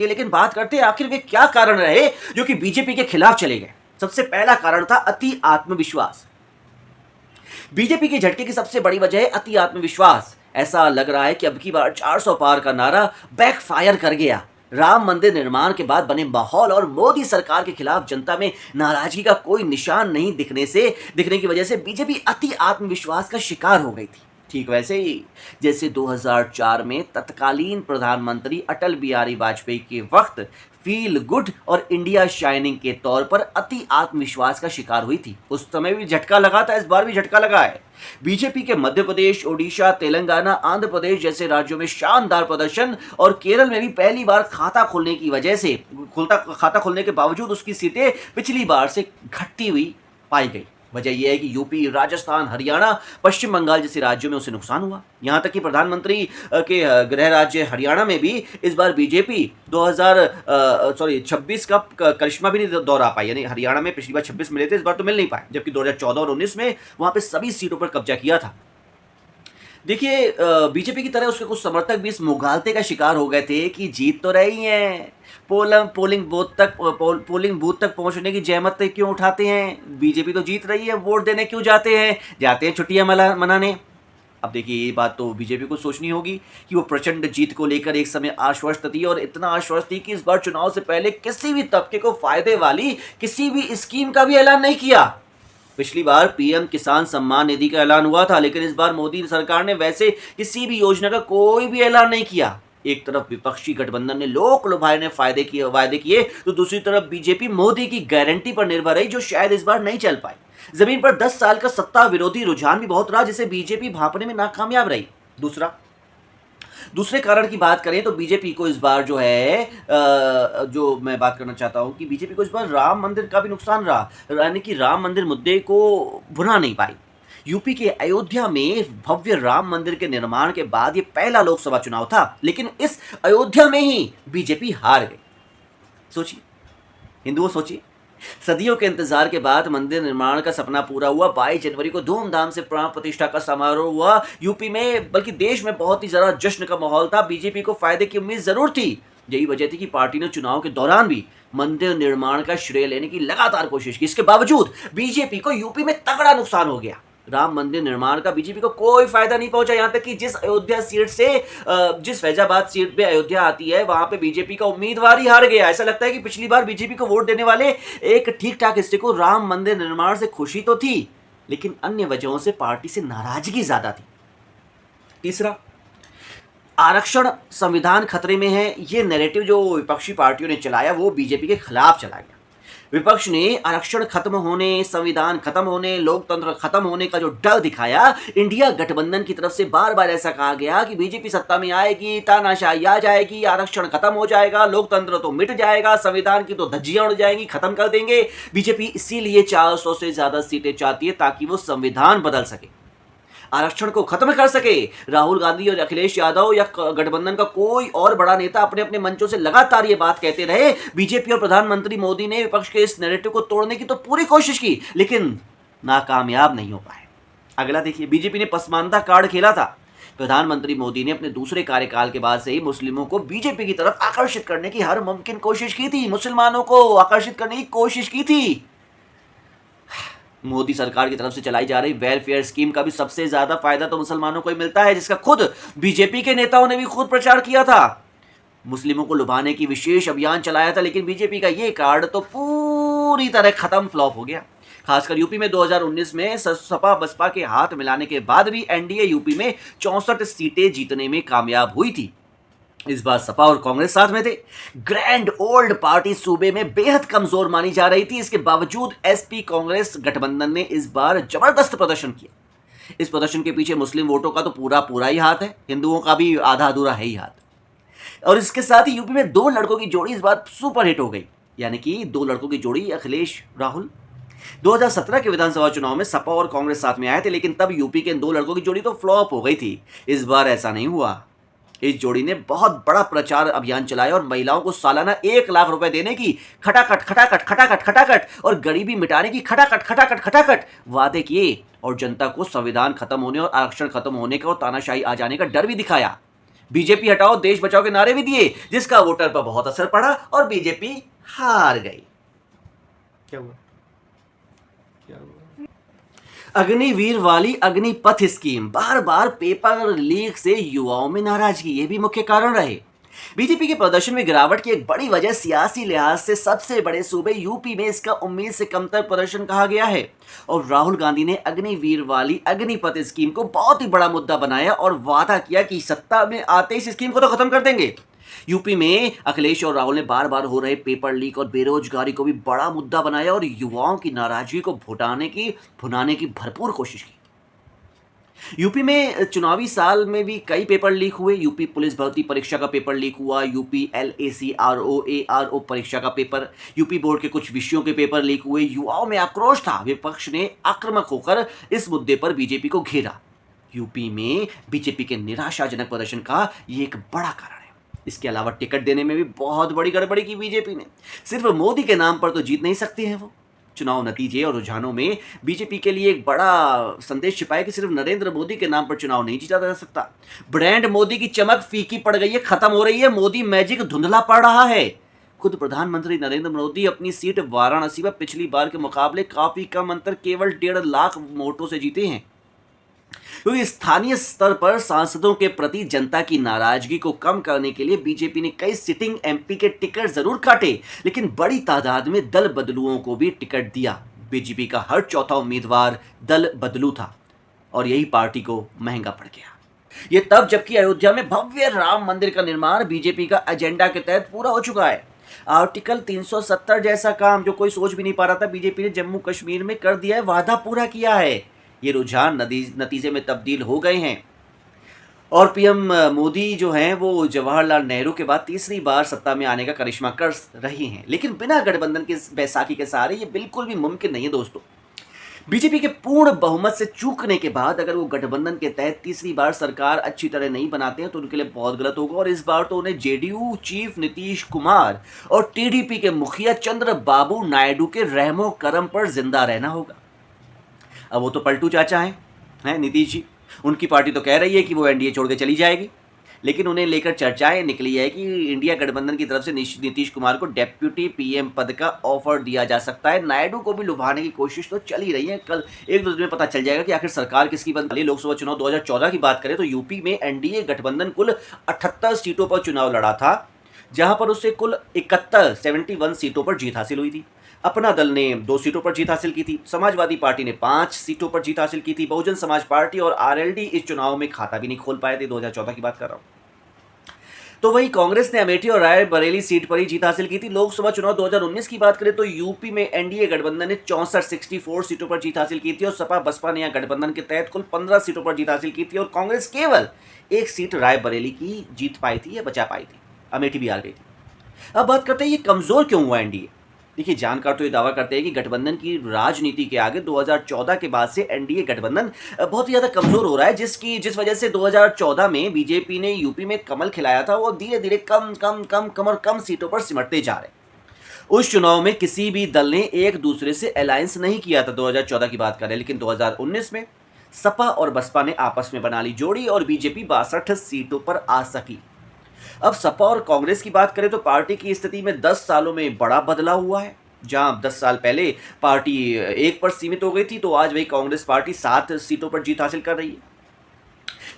लेकिन बात करते हैं आखिर वे क्या कारण रहे जो कि बीजेपी के खिलाफ चले गए। सबसे पहला कारण था अति आत्मविश्वास। बीजेपी के झटके की सबसे बड़ी वजह है अति आत्मविश्वास। ऐसा लग रहा है कि अब की बार 400 पार का नारा बैकफायर कर गया। राम मंदिर निर्माण के बाद बने माहौल और मोदी सरकार के खिलाफ जनता में नाराजगी का कोई निशान नहीं दिखने की वजह से बीजेपी अति आत्मविश्वास का शिकार हो गई थी। ठीक वैसे ही जैसे 2004 में तत्कालीन प्रधानमंत्री अटल बिहारी वाजपेयी के वक्त फील गुड और इंडिया शाइनिंग के तौर पर अति आत्मविश्वास का शिकार हुई थी। उस समय भी झटका लगा था, इस बार भी झटका लगा है। बीजेपी के मध्य प्रदेश, ओडिशा, तेलंगाना, आंध्र प्रदेश जैसे राज्यों में शानदार प्रदर्शन और केरल में भी पहली बार खाता खोलने के बावजूद उसकी सीटें पिछली बार से घटती हुई पाई गई। वजह यह है कि यूपी, राजस्थान, हरियाणा, पश्चिम बंगाल जैसे राज्यों में उसे नुकसान हुआ। यहां तक कि प्रधानमंत्री के गृह राज्य हरियाणा में भी इस बार बीजेपी 2026 का करिश्मा भी नहीं दोहरा पाई। यानी हरियाणा में पिछली बार 26 मिले थे, इस बार तो मिल नहीं पाए, जबकि 2014 और 19 में वहां पे सभी सीटों पर कब्जा किया था। देखिए, बीजेपी की तरह उसके कुछ समर्थक भी इस मुगालते का शिकार हो गए थे कि जीत तो रही है, पोलिंग बूथ तक पहुंचने की जहमत क्यों उठाते हैं, बीजेपी तो जीत रही है, वोट देने क्यों जाते हैं छुट्टियां मनाने। अब देखिए, ये बात तो बीजेपी को सोचनी होगी कि वो प्रचंड जीत को लेकर एक समय आश्वस्त थी, और इतना आश्वस्त थी कि इस बार चुनाव से पहले किसी भी तबके को फायदे वाली किसी भी स्कीम का भी ऐलान नहीं किया। पिछली बार पीएम किसान सम्मान निधि का ऐलान हुआ था, लेकिन इस बार मोदी सरकार ने वैसे किसी भी योजना का कोई भी ऐलान नहीं किया। एक तरफ विपक्षी गठबंधन ने लोक लुभाए वायदे किए, तो दूसरी तरफ बीजेपी मोदी की गारंटी पर निर्भर रही, जो शायद इस बार नहीं चल पाई। जमीन पर 10 साल का सत्ता विरोधी रुझान भी बहुत रहा, जिसे बीजेपी भांपने में नाकामयाब रही। दूसरे कारण की बात करें तो बीजेपी को इस बार जो मैं बात करना चाहता हूं कि बीजेपी को इस बार राम मंदिर का भी नुकसान रहा, यानी कि राम मंदिर मुद्दे को भुना नहीं पाई। यूपी के अयोध्या में भव्य राम मंदिर के निर्माण के बाद ये पहला लोकसभा चुनाव था, लेकिन इस अयोध्या में ही बीजेपी हार गई। सोचिए, हिंदुओं सोचिए, सदियों के इंतजार के बाद मंदिर निर्माण का सपना पूरा हुआ। 22 जनवरी को धूमधाम से प्राण प्रतिष्ठा का समारोह हुआ। यूपी में बल्कि देश में बहुत ही ज्यादा जश्न का माहौल था। बीजेपी को फायदे की उम्मीद जरूर थी। यही वजह थी कि पार्टी ने चुनाव के दौरान भी मंदिर निर्माण का श्रेय लेने की लगातार कोशिश की। इसके बावजूद बीजेपी को यूपी में तगड़ा नुकसान हो गया। राम मंदिर निर्माण का बीजेपी को कोई फायदा नहीं पहुंचा। यहां तक कि जिस फैजाबाद सीट पे अयोध्या आती है, वहां पे बीजेपी का उम्मीदवार ही हार गया। ऐसा लगता है कि पिछली बार बीजेपी को वोट देने वाले एक ठीक ठाक हिस्से को राम मंदिर निर्माण से खुशी तो थी, लेकिन अन्य वजहों से पार्टी से नाराजगी ज्यादा थी। तीसरा, आरक्षण संविधान खतरे में है, ये नैरेटिव जो विपक्षी पार्टियों ने चलाया वो बीजेपी के खिलाफ चला गया। विपक्ष ने आरक्षण खत्म होने, संविधान खत्म होने, लोकतंत्र खत्म होने का जो डर दिखाया, इंडिया गठबंधन की तरफ से बार बार ऐसा कहा गया कि बीजेपी सत्ता में आएगी, तानाशाही आ जाएगी, आरक्षण खत्म हो जाएगा, लोकतंत्र तो मिट जाएगा, संविधान की तो धज्जियां उड़ जाएंगी, खत्म कर देंगे। बीजेपी इसीलिए 400 से ज्यादा सीटें चाहती है ताकि वो संविधान बदल सके, आरक्षण को खत्म कर सके। राहुल गांधी और अखिलेश यादव या गठबंधन का कोई और बड़ा नेता अपने अपने मंचों से लगातार ये बात कहते रहे। बीजेपी और प्रधानमंत्री मोदी ने विपक्ष के इस नैरेटिव को तोड़ने की तो पूरी कोशिश की, लेकिन नाकामयाब नहीं हो पाए। अगला देखिए, बीजेपी ने पसमानदा कार्ड खेला था। प्रधानमंत्री मोदी ने अपने दूसरे कार्यकाल के बाद से ही मुस्लिमों को बीजेपी की तरफ आकर्षित करने की हर मुमकिन कोशिश की थी, मुसलमानों को आकर्षित करने की कोशिश की थी। मोदी सरकार की तरफ से चलाई जा रही वेलफेयर स्कीम का भी सबसे ज्यादा फायदा तो मुसलमानों को ही मिलता है, जिसका खुद बीजेपी के नेताओं ने भी खुद प्रचार किया था। मुस्लिमों को लुभाने की विशेष अभियान चलाया था, लेकिन बीजेपी का ये कार्ड तो पूरी तरह खत्म, फ्लॉप हो गया। खासकर यूपी में 2019 में सपा बसपा के हाथ मिलाने के बाद भी एनडीए यूपी में 64 सीटें जीतने में कामयाब हुई थी। इस बार सपा और कांग्रेस साथ में थे। ग्रैंड ओल्ड पार्टी सूबे में बेहद कमजोर मानी जा रही थी। इसके बावजूद एसपी कांग्रेस गठबंधन ने इस बार जबरदस्त प्रदर्शन किया। इस प्रदर्शन के पीछे मुस्लिम वोटों का तो पूरा ही हाथ है, हिंदुओं का भी आधा अधूरा है ही हाथ। और इसके साथ ही यूपी में 2 लड़कों की जोड़ी इस बार सुपर हिट हो गई, यानी कि 2 लड़कों की जोड़ी अखिलेश राहुल। 2017 के विधानसभा चुनाव में सपा और कांग्रेस साथ में आए थे, लेकिन तब यूपी के इन 2 लड़कों की जोड़ी तो फ्लॉप हो गई थी। इस बार ऐसा नहीं हुआ। इस जोड़ी ने बहुत बड़ा प्रचार अभियान चलाया और महिलाओं को सालाना 1 लाख रुपए देने की खटाखट और गरीबी मिटाने की खटाखट वादे किए, और जनता को संविधान खत्म होने और आरक्षण खत्म होने का और तानाशाही आ जाने का डर भी दिखाया। बीजेपी हटाओ देश बचाओ के नारे भी दिए, जिसका वोटर पर बहुत असर पड़ा और बीजेपी हार गई। क्या हुआ? अग्निवीर वाली अग्निपथ स्कीम, बार बार पेपर लीक से युवाओं में नाराजगी, ये भी मुख्य कारण रहे। बीजेपी के प्रदर्शन में गिरावट की एक बड़ी वजह सियासी लिहाज से सबसे बड़े सूबे यूपी में इसका उम्मीद से कमतर प्रदर्शन कहा गया है। और राहुल गांधी ने अग्निवीर वाली अग्निपथ स्कीम को बहुत ही बड़ा मुद्दा बनाया और वादा किया कि सत्ता में आते ही इस स्कीम को तो खत्म कर देंगे। यूपी में अखिलेश और राहुल ने बार बार हो रहे पेपर लीक और बेरोजगारी को भी बड़ा मुद्दा बनाया और युवाओं की नाराजगी को भुनाने की भरपूर कोशिश की। यूपी में चुनावी साल में भी कई पेपर लीक हुए। यूपी पुलिस भर्ती परीक्षा का पेपर लीक हुआ, यूपी LAC RO परीक्षा का पेपर, यूपी बोर्ड के कुछ विषयों के पेपर लीक हुए। युवाओं में आक्रोश था, विपक्ष ने आक्रामक होकर इस मुद्दे पर बीजेपी को घेरा। यूपी में बीजेपी के निराशाजनक प्रदर्शन का ये एक बड़ा कारण है। इसके अलावा टिकट देने में भी बहुत बड़ी गड़बड़ी की बीजेपी ने। सिर्फ मोदी के नाम पर तो जीत नहीं सकती है वो। चुनाव नतीजे और रुझानों में बीजेपी के लिए एक बड़ा संदेश छिपाया कि सिर्फ नरेंद्र मोदी के नाम पर चुनाव नहीं जीता जा सकता। ब्रांड मोदी की चमक फीकी पड़ गई है, खत्म हो रही है, मोदी मैजिक धुंधला पड़ रहा है। खुद प्रधानमंत्री नरेंद्र मोदी अपनी सीट वाराणसी में पिछली बार के मुकाबले काफी कम अंतर, केवल 1.5 लाख वोटों से जीते हैं। क्योंकि स्थानीय स्तर पर सांसदों के प्रति जनता की नाराजगी को कम करने के लिए बीजेपी ने कई सिटिंग MP के टिकट जरूर काटे, लेकिन बड़ी तादाद में दल बदलुओं को भी टिकट दिया। बीजेपी का हर चौथा उम्मीदवार दल बदलू था और यही पार्टी को महंगा पड़ गया। ये तब जबकि अयोध्या में भव्य राम मंदिर का निर्माण बीजेपी का एजेंडा के तहत पूरा हो चुका है। आर्टिकल 370 जैसा काम जो कोई सोच भी नहीं पा रहा था, बीजेपी ने जम्मू कश्मीर में कर दिया है, वादा पूरा किया है। ये रुझान नतीजे में तब्दील हो गए हैं और PM मोदी जो हैं वो जवाहरलाल नेहरू के बाद तीसरी बार सत्ता में आने का करिश्मा कर रही हैं। लेकिन बिना गठबंधन के बैसाखी के सहारे ये बिल्कुल भी मुमकिन नहीं है दोस्तों। बीजेपी के पूर्ण बहुमत से चूकने के बाद अगर वो गठबंधन के तहत तीसरी बार सरकार अच्छी तरह नहीं बनाते हैं तो उनके लिए बहुत गलत होगा। और इस बार तो उन्हें JDU चीफ नीतीश कुमार और TDP के मुखिया चंद्रबाबू नायडू के रहमो करम पर जिंदा रहना होगा। अब वो तो पलटू चाचा हैं नीतीश जी। उनकी पार्टी तो कह रही है कि वो NDA छोड़ के चली जाएगी, लेकिन उन्हें लेकर चर्चाएं निकली है कि इंडिया गठबंधन की तरफ से नीतीश कुमार को डेप्यूटी PM पद का ऑफर दिया जा सकता है। नायडू को भी लुभाने की कोशिश तो चल ही रही है। कल एक दो दिन में पता चल जाएगा कि आखिर सरकार किसकी बनती है। लोकसभा चुनाव 2014 की बात करें तो यूपी में NDA गठबंधन कुल 78 सीटों पर चुनाव लड़ा था, जहां पर उससे कुल 71 सीटों पर जीत हासिल हुई थी। अपना दल ने 2 सीटों पर जीत हासिल की थी, समाजवादी पार्टी ने 5 सीटों पर जीत हासिल की थी, बहुजन समाज पार्टी और RLD इस चुनाव में खाता भी नहीं खोल पाए थे। 2014 की बात कर रहा हूं। तो वही कांग्रेस ने अमेठी और रायबरेली सीट पर ही जीत हासिल की थी। लोकसभा चुनाव 2019 की बात करें तो यूपी में NDA गठबंधन ने 64 सीटों पर जीत हासिल की थी और सपा बसपा ने यहां गठबंधन के तहत कुल 15 सीटों पर जीत हासिल की थी और कांग्रेस केवल 1 सीट रायबरेली की जीत पाई थी या बचा पाई थी, अमेठी भी हार गई थी। अब बात करते हैं ये कमजोर क्यों हुआ NDA। देखिए, जानकार तो ये दावा करते हैं कि गठबंधन की राजनीति के आगे 2014 के बाद से NDA गठबंधन बहुत ही ज़्यादा कमज़ोर हो रहा है, जिस वजह से 2014 में बीजेपी ने यूपी में कमल खिलाया था, वो धीरे धीरे कम सीटों पर सिमटते जा रहे। उस चुनाव में किसी भी दल ने एक दूसरे से अलायंस नहीं किया था, 2014 की बात करें, लेकिन 2019 में सपा और बसपा ने आपस में बना ली जोड़ी और बीजेपी 62 सीटों पर आ सकी। अब सपा और कांग्रेस की बात करें तो पार्टी की स्थिति में 10 सालों में बड़ा बदलाव हुआ है। जहां 10 साल पहले पार्टी 1 पर सीमित हो गई थी, तो आज वही कांग्रेस पार्टी 7 सीटों पर जीत हासिल कर रही है।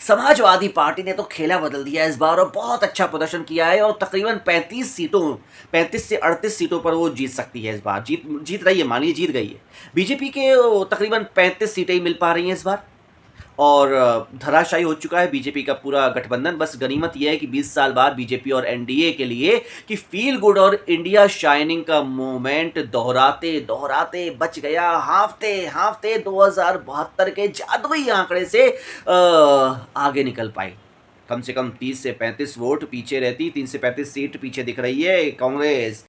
समाजवादी पार्टी ने तो खेला बदल दिया इस बार और बहुत अच्छा प्रदर्शन किया है और तकरीबन 35 से 38 सीटों पर वो जीत सकती है इस बार। जीत रही है, मानिए जीत गई है। बीजेपी के तकरीबन 35 सीटें ही मिल पा रही हैं इस बार और धराशायी हो चुका है बीजेपी का पूरा गठबंधन। बस गनीमत यह है कि 20 साल बाद बीजेपी और NDA के लिए कि फील गुड और इंडिया शाइनिंग का मोमेंट दोहराते बच गया। हाफते 2072 के जादुई आंकड़े से आगे निकल पाई। कम से कम 30 से 35 वोट पीछे रहती, 3 से 35 सीट पीछे दिख रही है कांग्रेस।